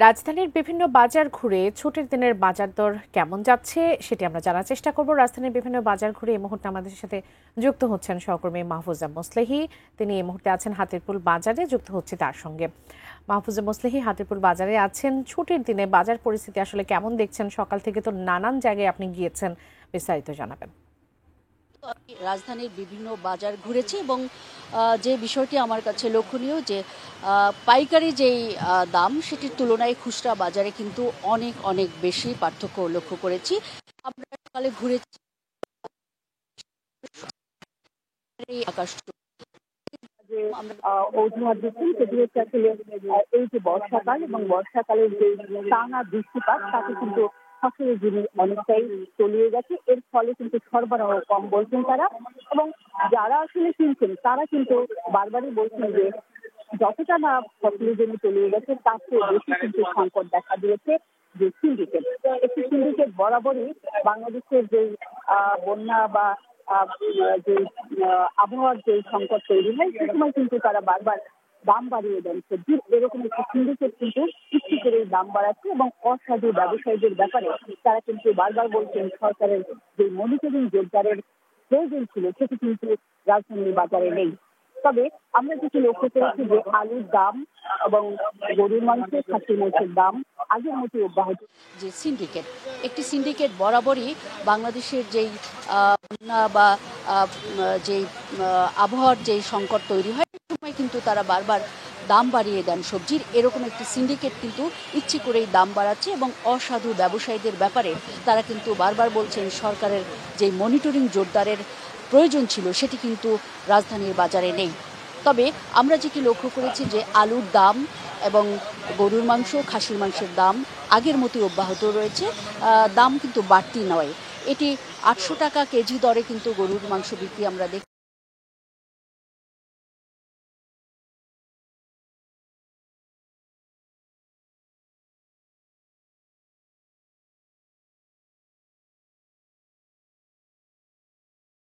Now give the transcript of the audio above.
রাজধানীর বিভিন্ন বাজার ঘুরে ছুটির দিনের বাজার দর কেমন যাচ্ছে সেটি আমরা জানার চেষ্টা করব। রাজধানীর বিভিন্ন বাজার ঘুরে এই মুহূর্তে আমাদের সাথে যুক্ত হচ্ছেন সহকর্মী মাহফুজা মোসলেহি। তিনি এই মুহূর্তে আছেন হাতিরপুল বাজারে, যুক্ত হচ্ছে তার সঙ্গে। মাহফুজা মোসলেহি, হাতিরপুল বাজারে আছেন, ছুটির দিনে বাজার পরিস্থিতি আসলে কেমন দেখছেন? সকাল থেকে তো নানান জায়গায় আপনি গিয়েছেন, বিস্তারিত জানাবেন। রাজধানীর বিভিন্ন বাজার ঘুরেছি এবং যে বিষয়টি আমার কাছে লক্ষণীয় যে পাইকারি যেই দাম সেটির তুলনায় খুচরা বাজারে কিন্তু অনেক অনেক বেশি পার্থক্য লক্ষ্য করেছি। আমরা সকালে ঘুরেছি আকাশ অজুহাত দিচ্ছেন সেটি হচ্ছে আসলে এই যে বর্ষাকাল এবং বর্ষাকালের যে টানা বৃষ্টিপাত তাতে কিন্তু ফসলের জমি অনেকটাই তলিয়ে গেছে। এর ফলে কিন্তু সরবরাহ কম বলছেন তারা, এবং যারা আসলে কিনছেন তারা কিন্তু বারবারই বলছেন যে যতটা না ফসলের জমি তলিয়ে গেছে তার চেয়ে বেশি কিন্তু সংকট দেখা দিয়েছে। যে সিন্ডিকেট, একটি সিন্ডিকেট বরাবরই বাংলাদেশের যে বন্যা বা যে আবহাওয়ার যে সংকট তৈরি হয় সে সময় কিন্তু তারা বারবার দাম বাড়িয়ে দেন সবজির। এরকম একটি সিন্ডিকেট কিন্তু ইচ্ছে করে দাম বাড়াচ্ছে এবং অসাধু ব্যবসায়ীদের ব্যাপারে তারা কিন্তু বারবার বলছেন সরকারের যে মনিটরিং জোরদারের প্রয়োজন ছিল সেটি কিন্তু রাজধানীর বাজারে নেই। তবে আমরা যেটি লক্ষ্য করেছি যে আলুর দাম এবং গরুর মাংস, খাসির মাংসের দাম আগের মতো অব্যাহত। যে সিন্ডিকেট, একটি সিন্ডিকেট বরাবরই বাংলাদেশের যেই বন্যা বা যেই আবহাওয়ার যেই সংকট তৈরি হয় সে সময় কিন্তু তারা বারবার দাম বাড়িয়ে দেন সবজির। এরকম একটি সিন্ডিকেট কিন্তু ইচ্ছে করেই দাম বাড়াচ্ছে এবং অসাধু ব্যবসায়ীদের ব্যাপারে তারা কিন্তু বারবার বলছেন সরকারের যেই মনিটরিং জোরদারের প্রয়োজন ছিল সেটি কিন্তু রাজধানীর বাজারে নেই। তবে আমরা যেটি লক্ষ্য করেছি যে আলুর দাম এবং গরুর মাংস, খাসির মাংসের দাম আগের মতোই অব্যাহত রয়েছে, দাম কিন্তু বাড়তি নয়। এটি 800 টাকা কেজি দরে কিন্তু গরুর মাংস বিক্রি আমরা দেখছি।